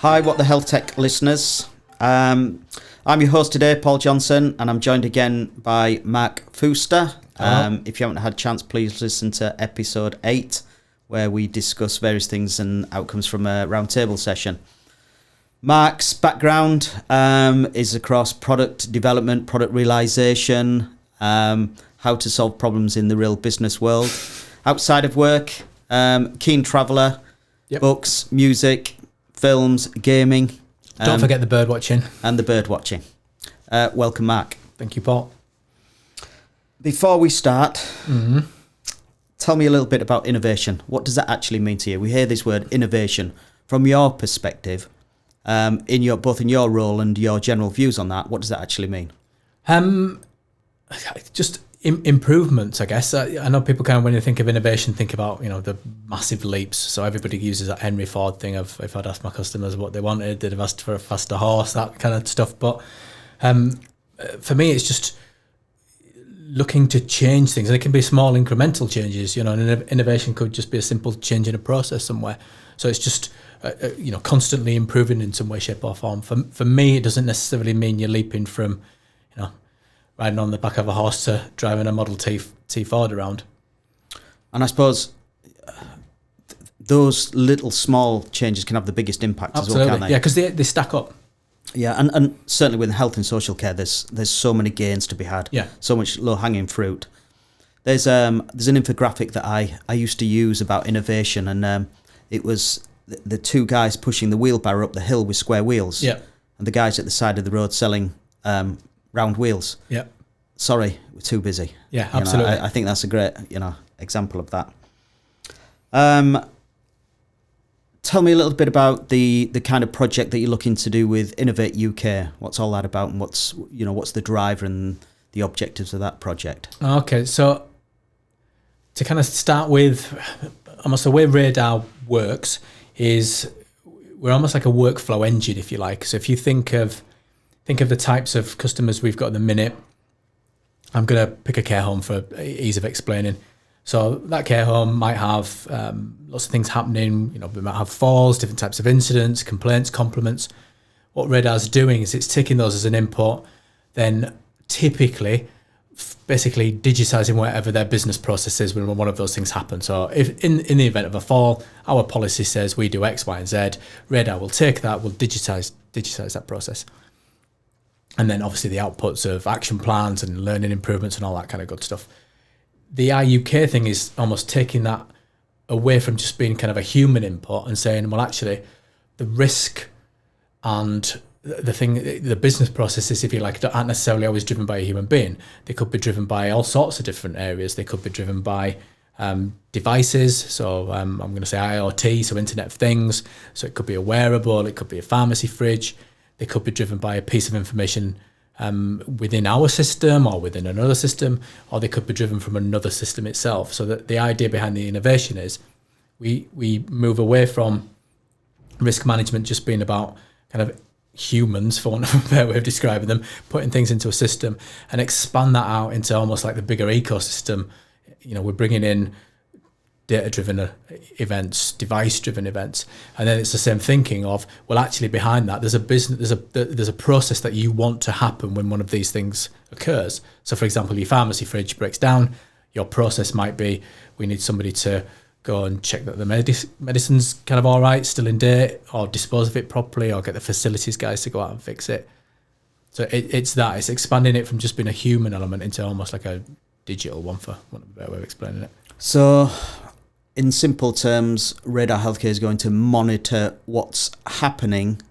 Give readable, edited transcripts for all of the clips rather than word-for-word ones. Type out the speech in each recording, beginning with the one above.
Hi, What the Health Tech listeners. I'm your host today, Paul Johnson, and I'm joined again by Mark Fewster. If you haven't had a chance, please listen to episode 8, where we discuss various things and outcomes from a roundtable session. Mark's background is across product development, product realization, how to solve problems in the real business world. Outside of work, keen traveller, books, music, films, gaming. Don't forget the bird watching. And the bird watching. Welcome, Mark. Thank you, Paul. Before we start, tell me a little bit about innovation. What does that actually mean to you? We hear this word innovation. From your perspective, both in your role and your general views on that, what does that actually mean? Just improvements, I guess. I know people kind of, when they think of innovation, think about, the massive leaps. So everybody uses that Henry Ford thing of, if I'd asked my customers what they wanted, they'd have asked for a faster horse, that kind of stuff. But for me, it's just looking to change things. And it can be small incremental changes, and innovation could just be a simple change in a process somewhere. So it's just, constantly improving in some way, shape or form. For me, it doesn't necessarily mean you're leaping from, riding on the back of a horse to driving a Model T Ford around. And I suppose those little small changes can have the biggest impact as well, can't they? Yeah, because they stack up. Yeah, and certainly with health and social care, there's so many gains to be had. Yeah. So much low-hanging fruit. There's an infographic that I used to use about innovation, and it was the two guys pushing the wheelbarrow up the hill with square wheels. Yeah. And the guys at the side of the road selling round wheels. Yeah. Sorry, we're too busy. Yeah, absolutely. I think that's a great, example of that. Tell me a little bit about the kind of project that you're looking to do with Innovate UK. What's all that about, and what's the driver and the objectives of that project? Okay, so to kind of start with, almost the way Radar works is we're almost like a workflow engine, if you like. So if you think of the types of customers we've got at the minute, I'm going to pick a care home for ease of explaining. So that care home might have lots of things happening. We might have falls, different types of incidents, complaints, compliments. What Radar's doing is it's taking those as an input, then typically basically digitizing whatever their business process is when one of those things happens. So if in the event of a fall, our policy says we do X, Y, and Z, Radar will take that, will digitize that process. And then obviously the outputs of action plans and learning improvements and all that kind of good stuff. The IUK thing is almost taking that away from just being kind of a human input and saying, well, actually, the risk and the business processes, if you like, aren't necessarily always driven by a human being. They could be driven by all sorts of different areas. They could be driven by devices. So I'm going to say IoT, so Internet of Things. So it could be a wearable, it could be a pharmacy fridge. They could be driven by a piece of information within our system or within another system, or they could be driven from another system itself. So that the idea behind the innovation is we move away from risk management just being about kind of humans, for want of a better way of describing them, putting things into a system and expand that out into almost like the bigger ecosystem. We're bringing in data-driven events, device-driven events, and then it's the same thinking of, well, actually behind that there's a business, there's a process that you want to happen when one of these things occurs. So, for example, your pharmacy fridge breaks down. Your process might be, we need somebody to go and check that the medicine's kind of all right, still in date, or dispose of it properly, or get the facilities guys to go out and fix it. So it's expanding it from just being a human element into almost like a digital one, for want of a better way of explaining it. So, in simple terms, Radar Healthcare is going to monitor what's happening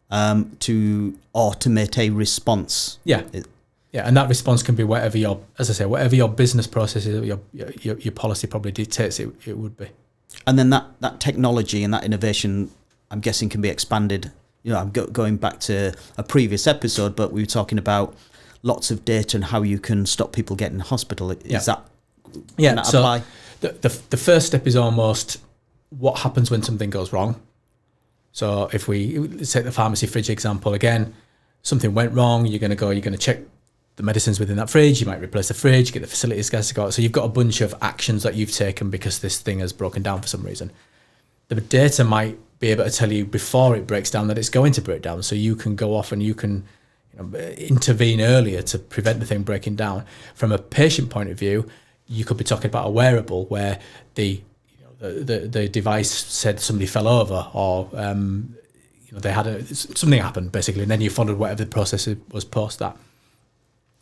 to automate a response. Yeah. Yeah, and that response can be whatever your business process is, your policy probably dictates it would be. And then that technology and that innovation, I'm guessing, can be expanded. I'm going back to a previous episode, but we were talking about lots of data and how you can stop people getting in hospital. Is that can that apply? The first step is almost what happens when something goes wrong. So if let's take the pharmacy fridge example again, something went wrong, you're going to check the medicines within that fridge, you might replace the fridge, get the facilities guys to go out. So you've got a bunch of actions that you've taken because this thing has broken down for some reason. The data might be able to tell you before it breaks down that it's going to break down, so you can go off and you can intervene earlier to prevent the thing breaking down. From a patient point of view, you could be talking about a wearable where the device said somebody fell over, or they had something happened basically, and then you followed whatever the process was post that.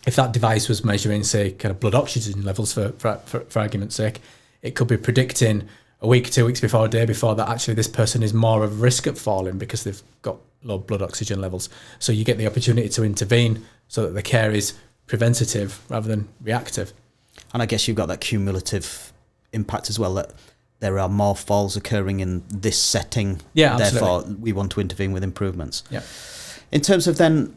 If that device was measuring, say, kind of blood oxygen levels for argument's sake, it could be predicting a week, 2 weeks before, a day before, that actually this person is more of a risk at falling because they've got low blood oxygen levels. So you get the opportunity to intervene so that the care is preventative rather than reactive. And I guess you've got that cumulative impact as well, that there are more falls occurring in this setting. Yeah, absolutely. Therefore, we want to intervene with improvements. Yeah. In terms of then,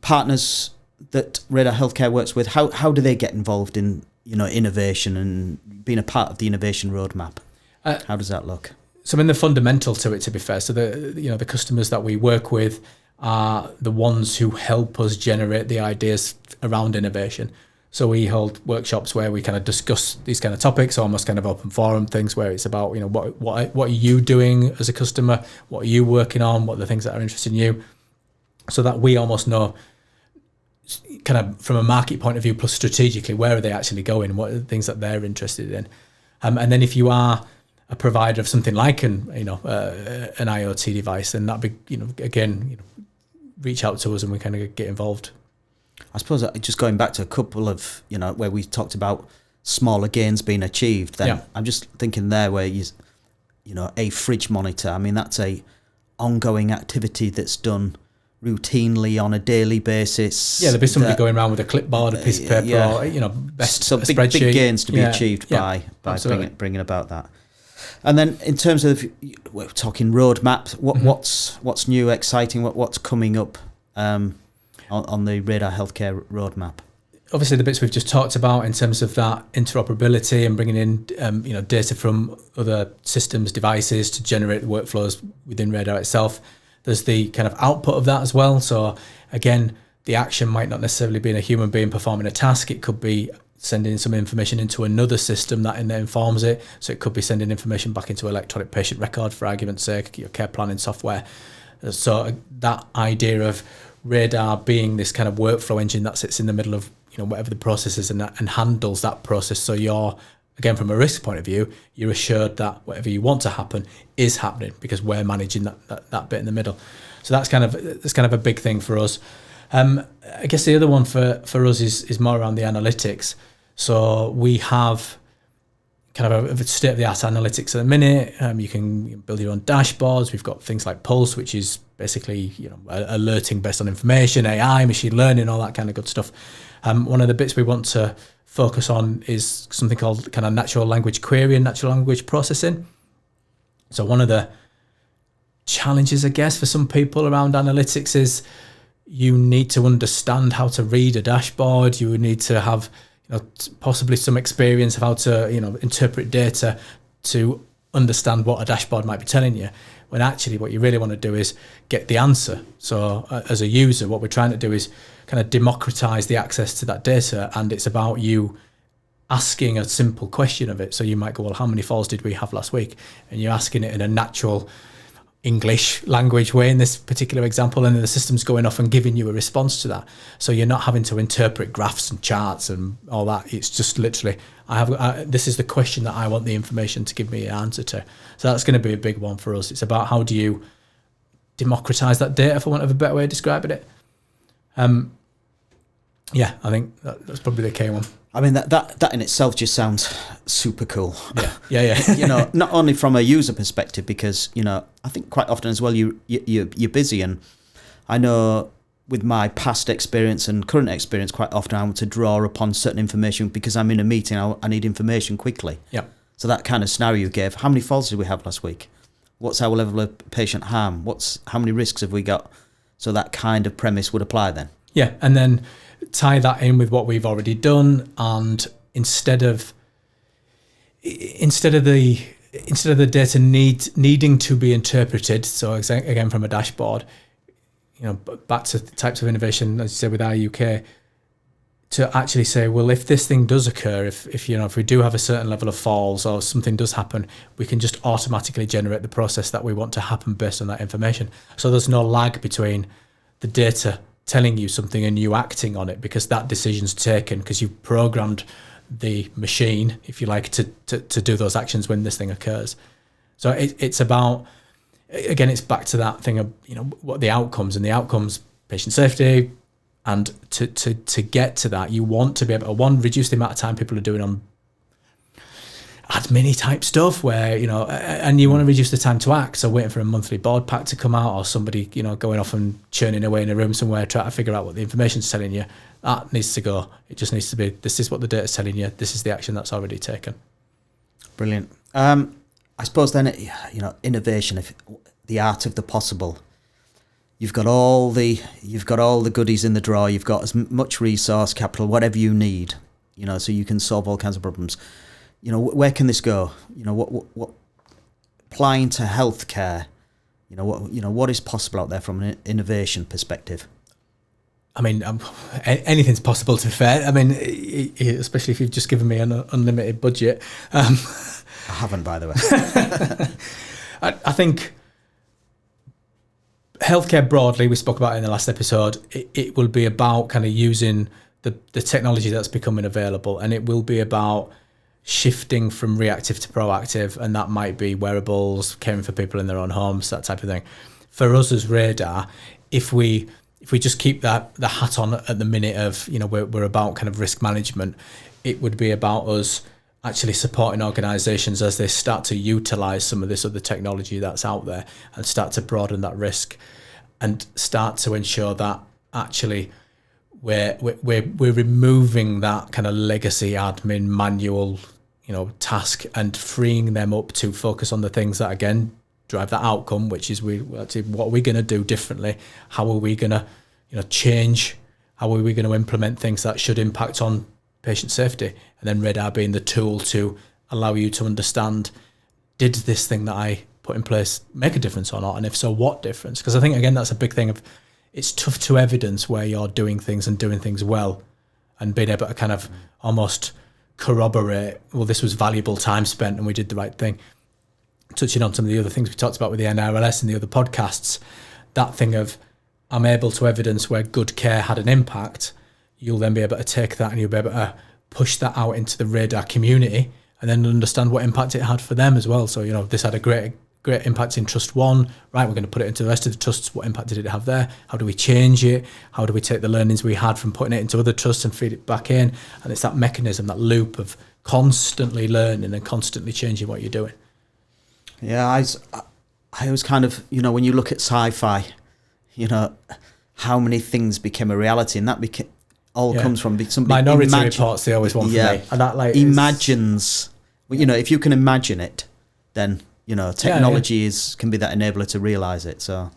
partners that Radar Healthcare works with, how do they get involved in innovation and being a part of the innovation roadmap? How does that look? So, the fundamental to it, to be fair, so the customers that we work with are the ones who help us generate the ideas around innovation. So we hold workshops where we kind of discuss these kind of topics, almost kind of open forum things, where it's about what are you doing as a customer, what are you working on, what are the things that are interesting you, so that we almost know, kind of from a market point of view, plus strategically, where are they actually going, what are the things that they're interested in. And then if you are a provider of something like an IoT device, then that'd be reach out to us and we kind of get involved. I suppose just going back to a couple of where we talked about smaller gains being achieved, then I'm just thinking there where a fridge monitor, I mean, that's a ongoing activity that's done routinely on a daily basis. Yeah, there'll be somebody going around with a clipboard, a piece of paper, or so big gains to be achieved by bringing about that. And then in terms of, we're talking roadmap, what's new, exciting, what's coming up on the Radar Healthcare roadmap? Obviously, the bits we've just talked about in terms of that interoperability and bringing in data from other systems, devices to generate the workflows within Radar itself. There's the kind of output of that as well. So again, the action might not necessarily be in a human being performing a task. It could be sending some information into another system that informs it. So it could be sending information back into electronic patient record, for argument's sake, your care planning software. So that idea of Radar being this kind of workflow engine that sits in the middle of whatever the process is and handles that process. So you're, again, from a risk point of view, you're assured that whatever you want to happen is happening because we're managing that bit in the middle. So that's kind of a big thing for us. I guess the other one for us is more around the analytics. So we have kind of a state-of-the-art analytics at the minute. You can build your own dashboards. We've got things like Pulse, which is basically alerting based on information, AI, machine learning, all that kind of good stuff. One of the bits we want to focus on is something called kind of natural language query and natural language processing. So one of the challenges, I guess, for some people around analytics is you need to understand how to read a dashboard. You would need to have possibly some experience of how to interpret data to understand what a dashboard might be telling you, when actually what you really want to do is get the answer. So as a user, what we're trying to do is kind of democratize the access to that data, and it's about you asking a simple question of it. So you might go, well, how many falls did we have last week? And you're asking it in a natural English language way in this particular example, and then the system's going off and giving you a response to that. So you're not having to interpret graphs and charts and all that. It's just literally, this is the question that I want the information to give me an answer to. So that's going to be a big one for us. It's about how do you democratize that data, for want of a better way of describing it. I think that's probably the key one. I mean, that in itself just sounds super cool. Yeah. Not only from a user perspective, because I think quite often as well you're busy, and I know with my past experience and current experience, quite often I want to draw upon certain information because I'm in a meeting. I need information quickly. Yeah. So that kind of scenario you gave. How many falls did we have last week? What's our level of patient harm? How many risks have we got? So that kind of premise would apply then. Yeah, and then tie that in with what we've already done, and instead of the data needing to be interpreted, so again from a dashboard, back to the types of innovation, as you said with UK, to actually say, well, if this thing does occur, if we do have a certain level of falls or something does happen, we can just automatically generate the process that we want to happen based on that information. So there's no lag between the data telling you something and you acting on it, because that decision's taken because you've programmed the machine, if you like, to do those actions when this thing occurs. So it's about, again, it's back to that thing of, what the outcomes, and the outcomes, patient safety. And to get to that, you want to be able to, reduce the amount of time people are doing on admin type stuff where, and you want to reduce the time to act. So waiting for a monthly board pack to come out, or somebody, going off and churning away in a room somewhere, trying to figure out what the information's telling you, that needs to go. It just needs to be, this is what the data's telling you, this is the action that's already taken. Brilliant. I suppose then, innovation, if the art of the possible. You've got all the goodies in the drawer. You've got as much resource, capital, whatever you need, so you can solve all kinds of problems. Where can this go? What applying to healthcare? What is possible out there from an innovation perspective? I mean, anything's possible, to be fair. I mean, especially if you've just given me an unlimited budget. I haven't, by the way. I think healthcare broadly, we spoke about it in the last episode, it will be about kind of using the technology that's becoming available, and it will be about shifting from reactive to proactive, and that might be wearables, caring for people in their own homes, that type of thing. For us as Radar, if we just keep the hat on at the minute of, we're about kind of risk management, it would be about us actually supporting organisations as they start to utilise some of this other technology that's out there and start to broaden that risk and start to ensure that actually we're removing that kind of legacy admin manual, task, and freeing them up to focus on the things that, again, drive that outcome, which is what are we going to do differently? How are we going to, change? How are we going to implement things that should impact on patient safety? And then Radar being the tool to allow you to understand, did this thing that I put in place make a difference or not? And if so, what difference? Because I think, again, that's a big thing of, it's tough to evidence where you're doing things and doing things well, and being able to kind of almost corroborate, well, this was valuable time spent and we did the right thing. Touching on some of the other things we talked about with the NRLS and the other podcasts, that thing of, I'm able to evidence where good care had an impact, you'll then be able to take that and you'll be able to push that out into the Radar community and then understand what impact it had for them as well. So, this had a great impact in Trust 1, right, we're going to put it into the rest of the trusts. What impact did it have there? How do we change it? How do we take the learnings we had from putting it into other trusts and feed it back in? And it's that mechanism, that loop of constantly learning and constantly changing what you're doing. Yeah, I was kind of, when you look at sci-fi, how many things became a reality, and that comes from somebody. Minority Report's the always one for me. And that imagines, if you can imagine it, then technology can be that enabler to realise it. So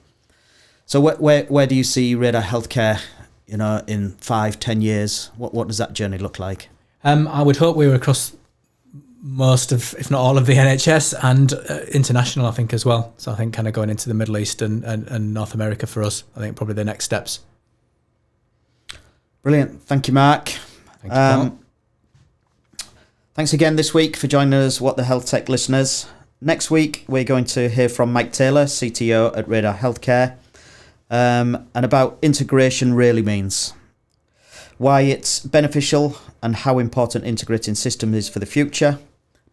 where do you see Radar Healthcare, in 5-10 years? What does that journey look like? I would hope we were across most of, if not all of the NHS and international, I think, as well. So I think kind of going into the Middle East and North America for us, I think probably the next steps. Brilliant. Thank you, Mark. Thank you, Paul. Thanks again this week for joining us, What the Health Tech listeners. Next week, we're going to hear from Mike Taylor, CTO at Radar Healthcare, and about integration really means, why it's beneficial and how important integrating systems is for the future.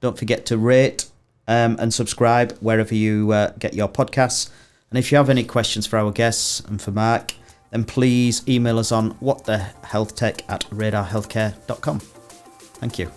Don't forget to rate and subscribe wherever you get your podcasts. And if you have any questions for our guests and for Mark, then please email us on whatthehealthtech@radarhealthcare.com. Thank you.